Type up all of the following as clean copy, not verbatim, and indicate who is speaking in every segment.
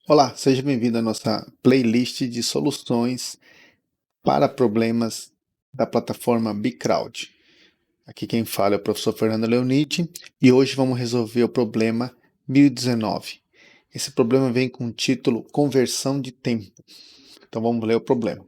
Speaker 1: Olá, seja bem-vindo à nossa playlist de soluções para problemas da plataforma BigCrowd. Aqui quem fala é o professor Fernando Leonidi e hoje vamos resolver o problema 1019. Esse problema vem com o título Conversão de Tempo. Então vamos ler o problema.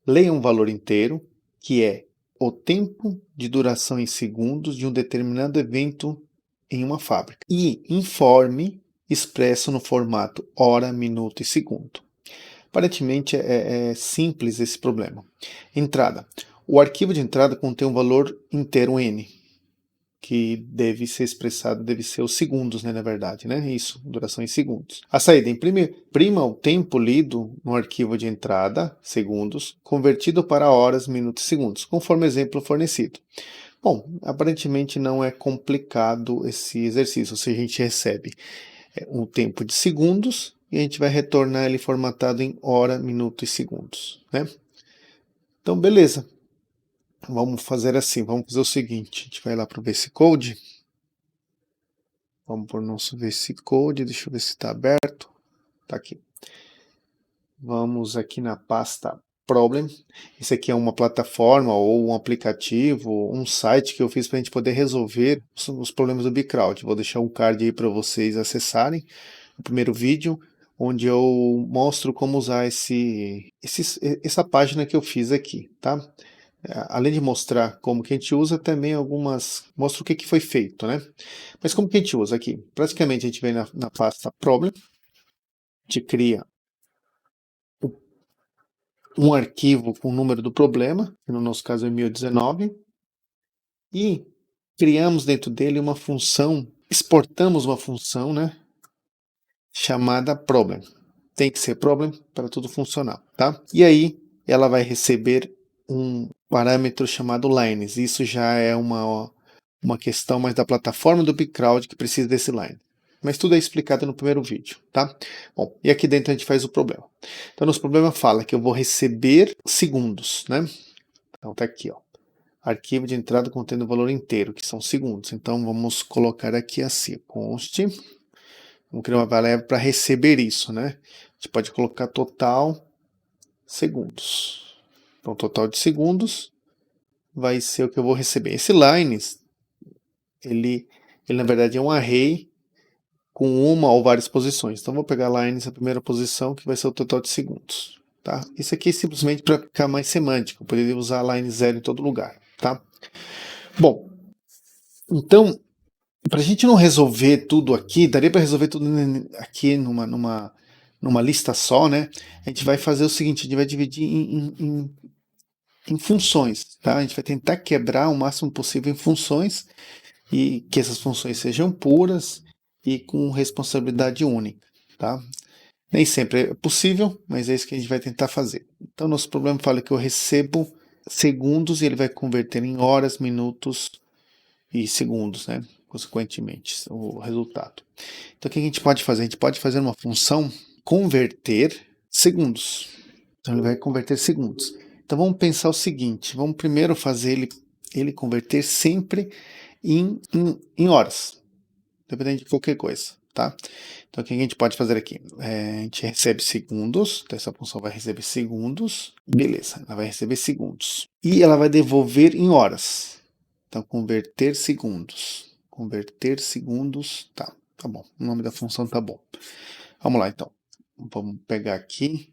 Speaker 1: Leia um valor inteiro, que é o tempo de duração em segundos de um determinado evento em uma fábrica, e informe expresso no formato hora, minuto e segundo. Aparentemente é simples esse problema. Entrada. O arquivo de entrada contém um valor inteiro n, que deve ser expressado, deve ser os segundos, né, na verdade, né? Isso, duração em segundos. A saída. Imprima o tempo lido no arquivo de entrada, segundos, convertido para horas, minutos e segundos, conforme o exemplo fornecido. Bom, aparentemente não é complicado esse exercício, ou seja, a gente recebe um tempo de segundos e a gente vai retornar ele formatado em hora, minuto e segundos, né? Então, beleza. Vamos fazer assim, vamos fazer o seguinte, a gente vai lá para o VS Code. Vamos para o nosso VS Code, deixa eu ver se está aberto. Está aqui. Vamos aqui na pasta Problem. Isso aqui é uma plataforma ou um aplicativo, um site que eu fiz para a gente poder resolver os problemas do BigCrowd. Vou deixar um card aí para vocês acessarem. O primeiro vídeo, onde eu mostro como usar essa página que eu fiz aqui, tá? Além de mostrar como que a gente usa, também mostro o que foi feito, né? Mas como que a gente usa aqui? Praticamente a gente vem na pasta Problem, a gente cria um arquivo com o número do problema, que no nosso caso é 1019, e criamos dentro dele uma função, exportamos uma função, né? Chamada Problem. Tem que ser problem para tudo funcionar, tá? E aí ela vai receber um parâmetro chamado lines. Isso já é uma questão mais da plataforma do BigCrowd que precisa desse line. Mas tudo é explicado no primeiro vídeo, tá? Bom, e aqui dentro a gente faz o problema. Então, nosso problema fala que eu vou receber segundos, né? Então tá aqui, ó. Arquivo de entrada contendo o valor inteiro, que são segundos. Então vamos colocar aqui assim, const. Vamos criar uma variável para receber isso, né? A gente pode colocar total segundos. Então, total de segundos vai ser o que eu vou receber. Esse lines, ele na verdade é um array com uma ou várias posições. Então, vou pegar lines a primeira posição, que vai ser o total de segundos. Tá? Isso aqui é simplesmente para ficar mais semântico. Eu poderia usar line 0 em todo lugar. Tá? Bom, então, para a gente não resolver tudo aqui, daria para resolver tudo aqui numa lista só, né? A gente vai fazer o seguinte, a gente vai dividir em funções, tá? A gente vai tentar quebrar o máximo possível em funções e que essas funções sejam puras e com responsabilidade única, tá? Nem sempre é possível, mas é isso que a gente vai tentar fazer. Então, nosso problema fala que eu recebo segundos e ele vai converter em horas, minutos e segundos, né? Consequentemente, o resultado. Então, o que a gente pode fazer? A gente pode fazer uma função converter segundos. Então, ele vai converter segundos. Então, vamos pensar o seguinte: vamos primeiro fazer ele converter sempre em horas, dependendo de qualquer coisa, tá? Então, o que a gente pode fazer aqui? A gente recebe segundos, então essa função vai receber segundos, beleza, ela vai receber segundos. E ela vai devolver em horas. Então, converter segundos, tá bom, o nome da função tá bom. Vamos lá, então. Vamos pegar aqui.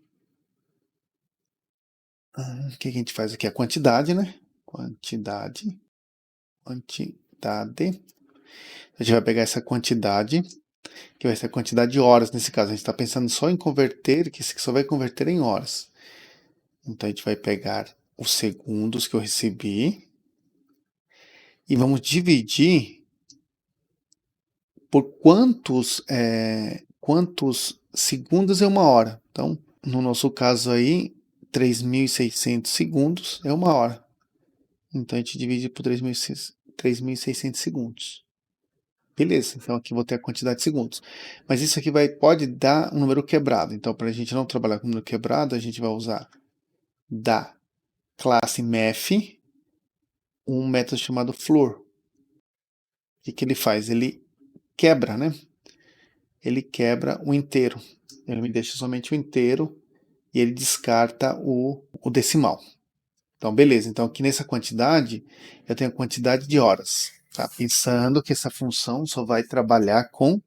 Speaker 1: O que a gente faz aqui? A quantidade, né? Quantidade. A gente vai pegar essa quantidade, que vai ser a quantidade de horas nesse caso. A gente está pensando só em converter, que isso aqui só vai converter em horas. Então a gente vai pegar os segundos que eu recebi e vamos dividir por quantos segundos é uma hora. Então, no nosso caso aí, 3.600 segundos é uma hora. Então a gente divide por 3.600 segundos. Beleza, então aqui vou ter a quantidade de segundos. Mas isso aqui pode dar um número quebrado. Então, para a gente não trabalhar com número quebrado, a gente vai usar da classe math um método chamado floor. O que ele faz? Ele quebra, né? Ele quebra o inteiro. Ele me deixa somente o inteiro e ele descarta o decimal. Então, beleza. Então, aqui nessa quantidade, eu tenho a quantidade de horas. Tá? Pensando que essa função só vai trabalhar com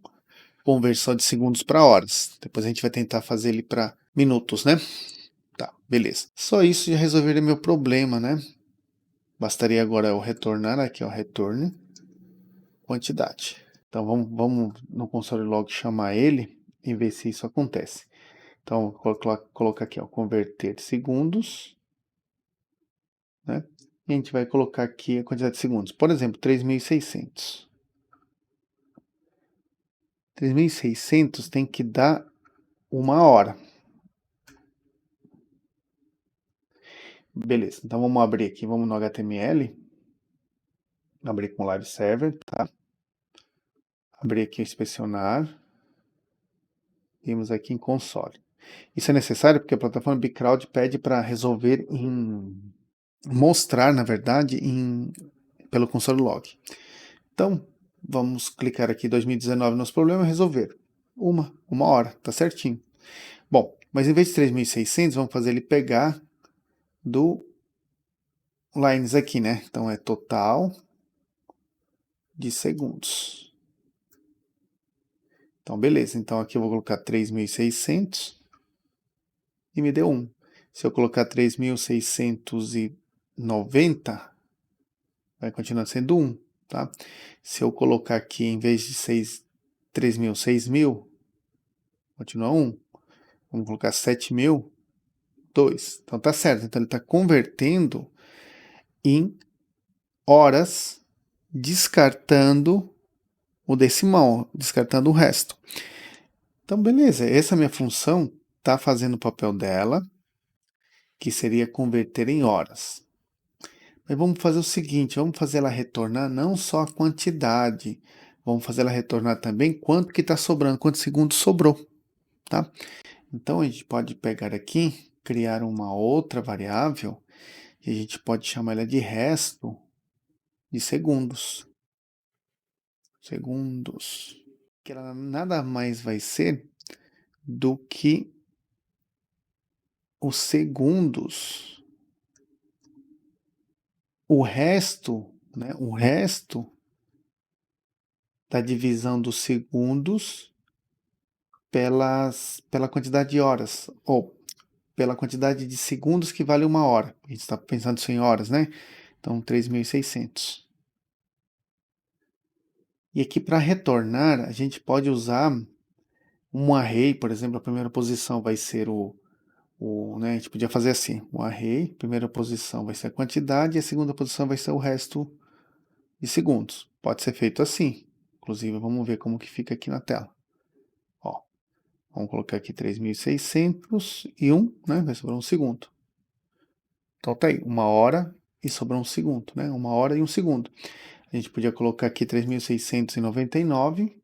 Speaker 1: conversão de segundos para horas. Depois a gente vai tentar fazer ele para minutos, né? Tá, beleza. Só isso já resolveria meu problema, né? Bastaria agora eu retornar aqui, ó, retorne quantidade. Então vamos no console log chamar ele e ver se isso acontece. Então vou colocar aqui, ó, converter segundos, né? E a gente vai colocar aqui a quantidade de segundos. Por exemplo, 3.600. 3.600 tem que dar 1 hora. Beleza, então vamos abrir aqui, vamos no HTML. Abrir com Live Server, tá? Abrir aqui o inspecionar. Temos aqui em console. Isso é necessário porque a plataforma BigCrowd pede para resolver mostrar, na verdade, pelo console log. Então, vamos clicar aqui 2019 nosso problema, resolver. Uma hora, tá certinho. Bom, mas em vez de 3.600, vamos fazer ele pegar do lines aqui, né? Então é total de segundos. Então, beleza. Então aqui eu vou colocar 3.600 e me deu 1. Se eu colocar 3.690, vai continuar sendo 1, tá? Se eu colocar aqui, em vez de 3.000, 6.000, continua 1. Vamos colocar 7.000, 2. Então tá certo. Então ele está convertendo em horas, descartando o decimal, descartando o resto. Então, beleza. Essa minha função está fazendo o papel dela, que seria converter em horas. Mas vamos fazer o seguinte, vamos fazer ela retornar não só a quantidade, vamos fazer ela retornar também quanto que está sobrando, quantos segundos sobrou, tá? Então a gente pode pegar aqui, criar uma outra variável, e a gente pode chamar ela de resto de segundos. Segundos. Que ela nada mais vai ser do que os segundos. O resto, né? O resto da divisão dos segundos pela quantidade de horas, ou pela quantidade de segundos que vale 1 hora. A gente está pensando isso em horas, né? Então, 3.600. E aqui, para retornar, a gente pode usar um array, por exemplo, a primeira posição vai ser né, a gente podia fazer assim, um array, primeira posição vai ser a quantidade, e a segunda posição vai ser o resto de segundos. Pode ser feito assim. Inclusive, vamos ver como que fica aqui na tela. Ó, vamos colocar aqui 3.600 e 1, né? Vai sobrar 1 segundo. Então tá aí, 1 hora e sobrou 1 segundo, né? 1 hora e 1 segundo. A gente podia colocar aqui 3.699,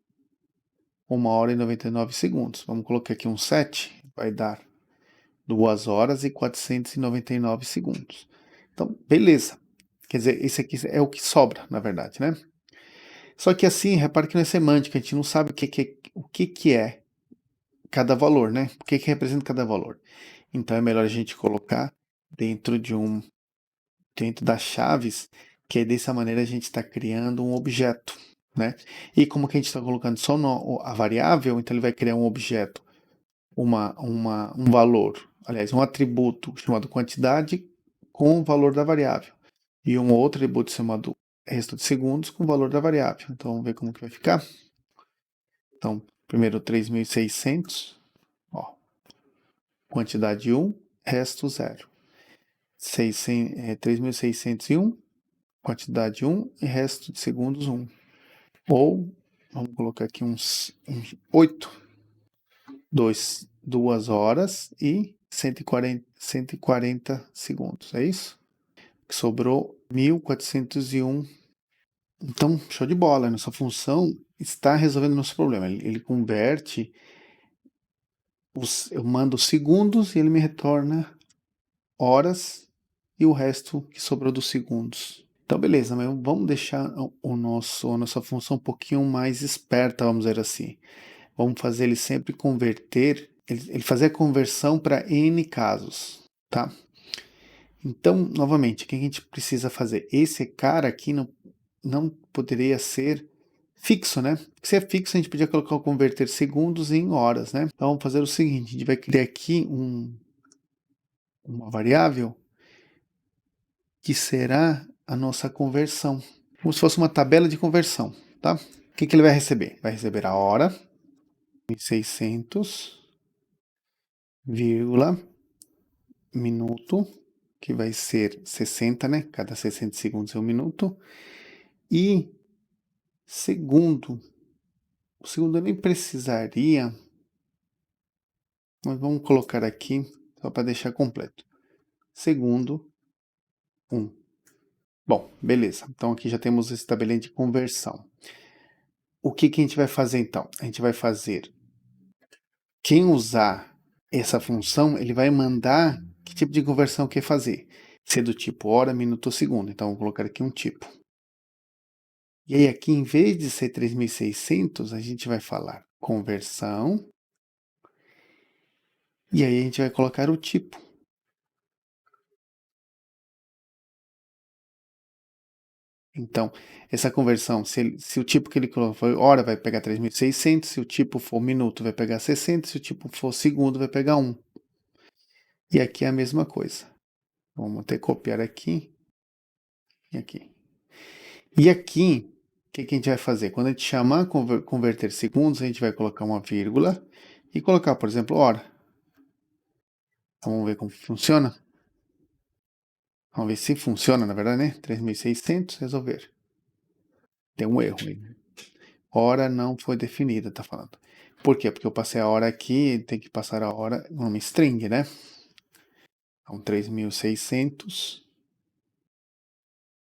Speaker 1: 1 hora e 99 segundos. Vamos colocar aqui um 7, vai dar 2 horas e 499 segundos. Então, beleza. Quer dizer, esse aqui é o que sobra, na verdade, né? Só que assim, repare que não é semântica, a gente não sabe o que é cada valor, né? O que representa cada valor. Então é melhor a gente colocar dentro das chaves, que dessa maneira a gente está criando um objeto, né? E como que a gente está colocando só a variável, então ele vai criar um objeto, um valor, aliás, um atributo chamado quantidade com o valor da variável. E um outro atributo chamado resto de segundos com o valor da variável. Então vamos ver como que vai ficar. Então, primeiro 3.600, ó, quantidade 1, resto 0. 3.601, quantidade 1 e resto de segundos 1. Ou, vamos colocar aqui uns 8, 2 horas e 140 segundos, é isso? Sobrou 1.401. Então, show de bola, nossa função está resolvendo nosso problema. Ele converte, eu mando segundos e ele me retorna horas e o resto que sobrou dos segundos. Então, beleza, mas vamos deixar a nossa função um pouquinho mais esperta, vamos dizer assim. Vamos fazer ele sempre converter ele fazer a conversão para N casos, tá? Então, novamente, o que a gente precisa fazer? Esse cara aqui não poderia ser fixo, né? Se é fixo, a gente podia colocar o converter segundos em horas, né? Então, vamos fazer o seguinte, a gente vai criar aqui uma variável que será a nossa conversão, como se fosse uma tabela de conversão, tá? O que ele vai receber? Vai receber a hora, 1600, vírgula, minuto, que vai ser 60, né? Cada 60 segundos é um minuto. E segundo, o segundo eu nem precisaria, mas vamos colocar aqui, só para deixar completo. Segundo, 1. Bom, beleza. Então aqui já temos esse tabelinho de conversão. O que a gente vai fazer então? A gente vai fazer, quem usar essa função, ele vai mandar que tipo de conversão quer fazer. Ser do tipo hora, minuto ou segundo. Então vou colocar aqui um tipo. E aí aqui, em vez de ser 3600, a gente vai falar conversão. E aí a gente vai colocar o tipo. Então, essa conversão, se o tipo que ele colocou foi hora, vai pegar 3600, se o tipo for minuto, vai pegar 60, se o tipo for segundo, vai pegar 1. E aqui é a mesma coisa. Vamos até copiar aqui e aqui. E aqui, o que a gente vai fazer? Quando a gente chamar converter segundos, a gente vai colocar uma vírgula e colocar, por exemplo, hora. Então, vamos ver como funciona. Vamos ver se funciona, na verdade, né? 3600, resolver. Tem um erro aí. Hora não foi definida, tá falando. Por quê? Porque eu passei a hora aqui, tem que passar a hora numa string, né? Então, 3600,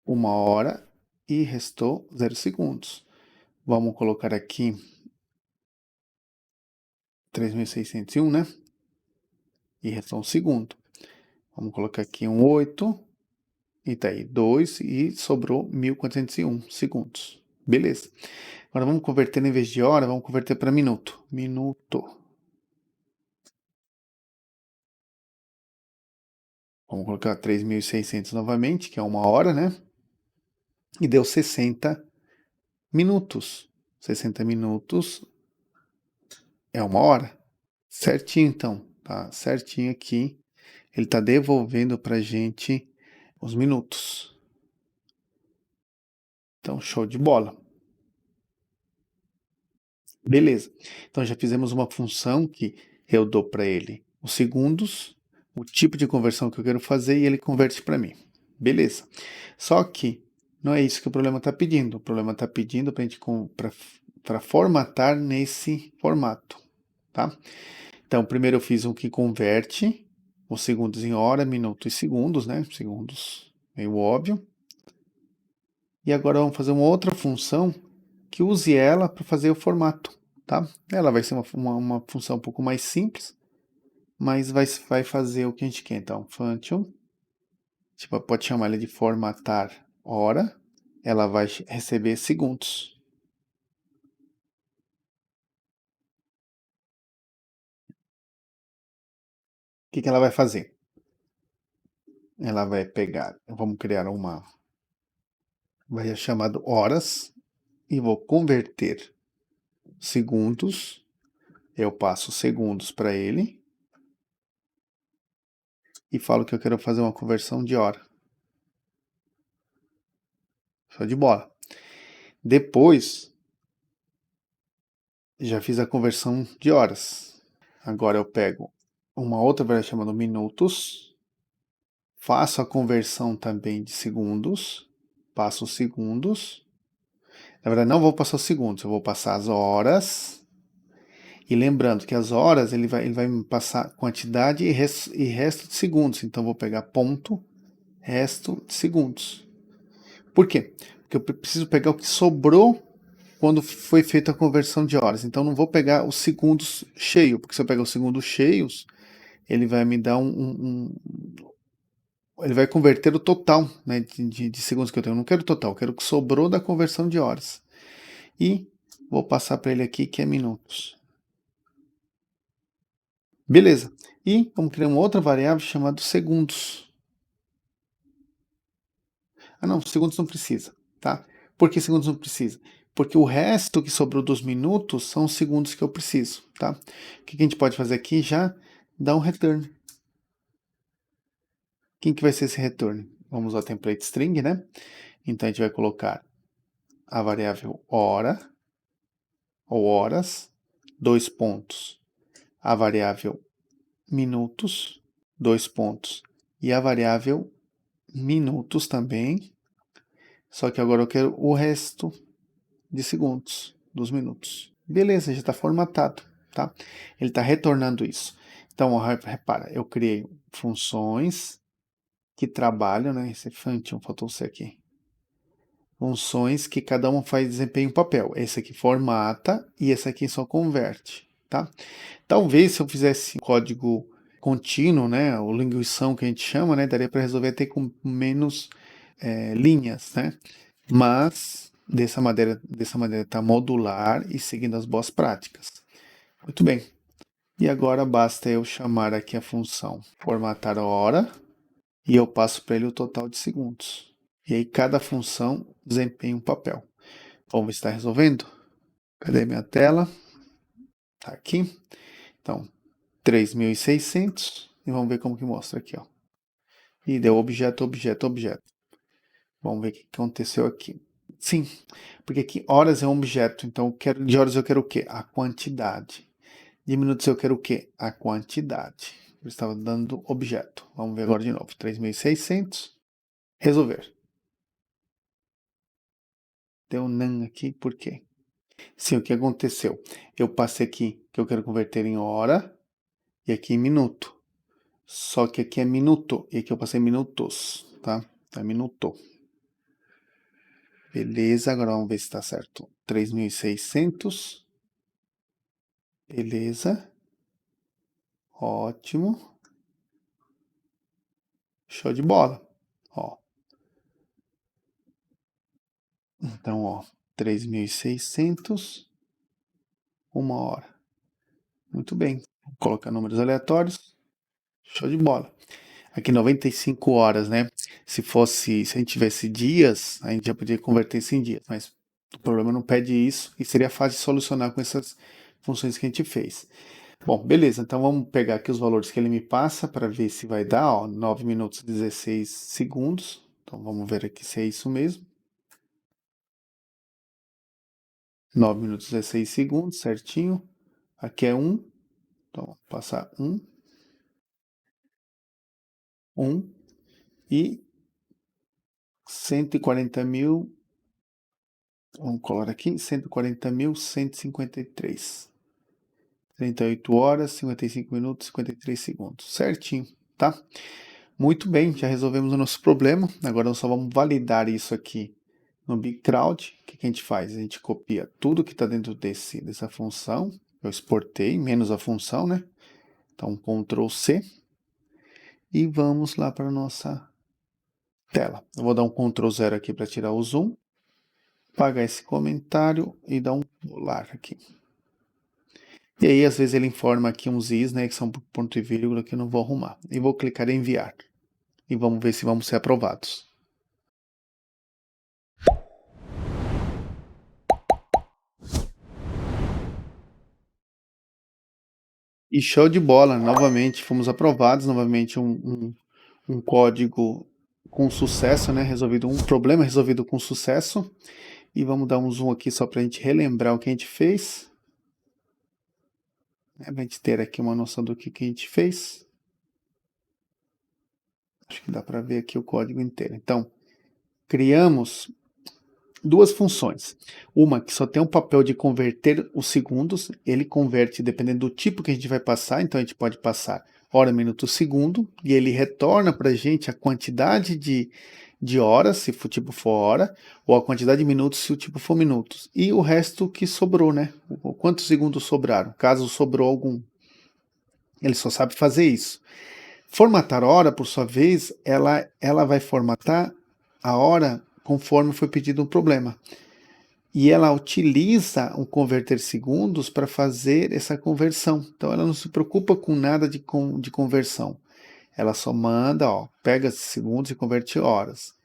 Speaker 1: 1 hora e restou 0 segundos. Vamos colocar aqui 3601, né? E restou 1 segundo. Vamos colocar aqui um 8, e tá aí 2, e sobrou 1401 segundos. Beleza. Agora vamos converter, em vez de hora, vamos converter para minuto. Minuto. Vamos colocar 3600 novamente, que é 1 hora, né? E deu 60 minutos. 60 minutos é 1 hora. Certinho, então. Tá certinho aqui. Ele está devolvendo para a gente os minutos. Então, show de bola. Beleza. Então, já fizemos uma função que eu dou para ele os segundos, o tipo de conversão que eu quero fazer e ele converte para mim. Beleza. Só que não é isso que o problema está pedindo. O problema está pedindo para a gente para formatar nesse formato, tá? Então, primeiro eu fiz um que converte os segundos em hora, minuto e segundos, né? Segundos, meio óbvio. E agora vamos fazer uma outra função que use ela para fazer o formato, tá? Ela vai ser uma função um pouco mais simples, mas vai fazer o que a gente quer. Então, function, tipo, pode chamar ela de formatar hora, ela vai receber segundos. O que ela vai fazer? Ela vai pegar, vamos criar vai chamado horas, e vou converter segundos, eu passo segundos para ele, e falo que eu quero fazer uma conversão de hora. Show de bola. Depois, já fiz a conversão de horas. Agora eu pego uma outra variável chamada minutos, faço a conversão também de segundos, passo os segundos. Na verdade, não vou passar os segundos, eu vou passar as horas. E lembrando que as horas ele vai me passar quantidade e resto de segundos. Então, eu vou pegar ponto, resto de segundos. Por quê? Porque eu preciso pegar o que sobrou quando foi feita a conversão de horas. Então, não vou pegar os segundos cheios, porque se eu pegar os segundos cheios, ele vai me dar ele vai converter o total, né, de segundos que eu tenho. Eu não quero o total, eu quero o que sobrou da conversão de horas. E vou passar para ele aqui que é minutos. Beleza. E vamos criar uma outra variável chamada segundos. Ah, não, segundos não precisa, tá? Por que segundos não precisa? Porque o resto que sobrou dos minutos são os segundos que eu preciso, tá? O que a gente pode fazer aqui já? Dar um return. Quem que vai ser esse return? Vamos usar o template string, né? Então a gente vai colocar a variável hora ou horas, dois pontos, a variável minutos, dois pontos, e a variável minutos também, só que agora eu quero o resto de segundos dos minutos. Beleza, já está formatado, tá? Ele está retornando isso. Então, repara, eu criei funções que trabalham, né? Esse function, faltou ser aqui. Funções que cada uma faz desempenho um papel. Esse aqui formata e esse aqui só converte, tá? Talvez se eu fizesse código contínuo, né, ou linguição que a gente chama, né, daria para resolver até com menos linhas, né? Mas dessa maneira está modular e seguindo as boas práticas. Muito bem. E agora basta eu chamar aqui a função formatar hora e eu passo para ele o total de segundos. E aí cada função desempenha um papel. Vamos ver se está resolvendo? Cadê minha tela? Tá aqui. Então, 3.600 e vamos ver como que mostra aqui, ó. E deu objeto, objeto, objeto. Vamos ver o que aconteceu aqui. Sim, porque aqui horas é um objeto, então de horas eu quero o quê? A quantidade. De minutos eu quero o quê? A quantidade. Eu estava dando objeto. Vamos ver agora de novo. 3.600. Resolver. Deu um nan aqui, por quê? Sim, o que aconteceu? Eu passei aqui que eu quero converter em hora e aqui em minuto. Só que aqui é minuto e aqui eu passei minutos, tá? É minuto. Beleza, agora vamos ver se está certo. 3.600. Beleza. Ótimo. Show de bola. Ó. Então, ó, 3.600, uma hora. Muito bem. Vou colocar números aleatórios. Show de bola. Aqui 95 horas, né? Se a gente tivesse dias, a gente já podia converter isso em dias, mas o problema não pede isso e seria fácil de solucionar com essas funções que a gente fez. Bom, beleza, então vamos pegar aqui os valores que ele me passa para ver se vai dar, ó, 9 minutos e 16 segundos. Então vamos ver aqui se é isso mesmo. 9 minutos e 16 segundos, certinho. Aqui é 1, então vou passar 1, 1 e 140 mil, vamos colar aqui, 140.153. 38 horas, 55 minutos, 53 segundos. Certinho, tá? Muito bem, já resolvemos o nosso problema. Agora nós só vamos validar isso aqui no BigCrowd. O que a gente faz? A gente copia tudo que está dentro dessa função. Eu exportei, menos a função, né? Então, Ctrl C. E vamos lá para a nossa tela. Eu vou dar um Ctrl 0 aqui para tirar o zoom. Apagar esse comentário e dar um pular aqui. E aí, às vezes, ele informa aqui uns is, né, que são ponto e vírgula, que eu não vou arrumar. E vou clicar em enviar. E vamos ver se vamos ser aprovados. E show de bola, novamente fomos aprovados, novamente um código com sucesso, né, resolvido, um problema resolvido com sucesso. E vamos dar um zoom aqui só para a gente relembrar o que a gente fez. Para a gente ter aqui uma noção do que a gente fez. Acho que dá para ver aqui o código inteiro. Então, criamos duas funções. Uma que só tem o papel de converter os segundos, ele converte dependendo do tipo que a gente vai passar, então a gente pode passar hora, minuto, segundo, e ele retorna para a gente a quantidade de horas, se o tipo for hora, ou a quantidade de minutos, se o tipo for minutos. E o resto que sobrou, né? Quantos segundos sobraram, caso sobrou algum. Ele só sabe fazer isso. Formatar hora, por sua vez, ela vai formatar a hora conforme foi pedido um problema. e ela utiliza o converter segundos para fazer essa conversão. Então ela não se preocupa com nada de conversão. Ela só manda, ó, pega esses segundos e converte em horas.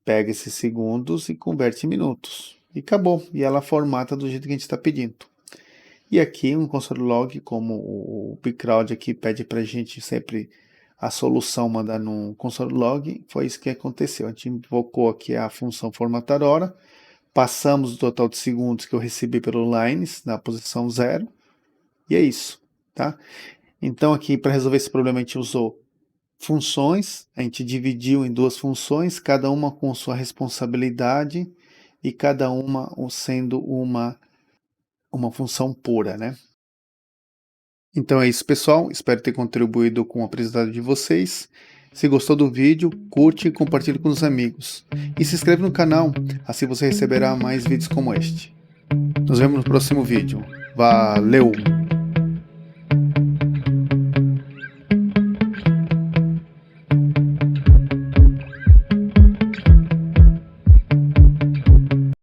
Speaker 1: Pega esses segundos e converte em minutos. E acabou. E ela formata do jeito que a gente está pedindo. E aqui um console log, como o pCrowd aqui pede para a gente sempre a solução mandar no console log, foi isso que aconteceu. A gente invocou aqui a função formatar hora, passamos o total de segundos que eu recebi pelo lines na posição 0, e é isso, tá? Então aqui para resolver esse problema a gente usou funções, a gente dividiu em duas funções, cada uma com sua responsabilidade e cada uma sendo uma função pura, né? Então é isso, pessoal. Espero ter contribuído com o aprendizado de vocês. Se gostou do vídeo, curte e compartilhe com os amigos. E se inscreve no canal, assim você receberá mais vídeos como este. Nos vemos no próximo vídeo. Valeu!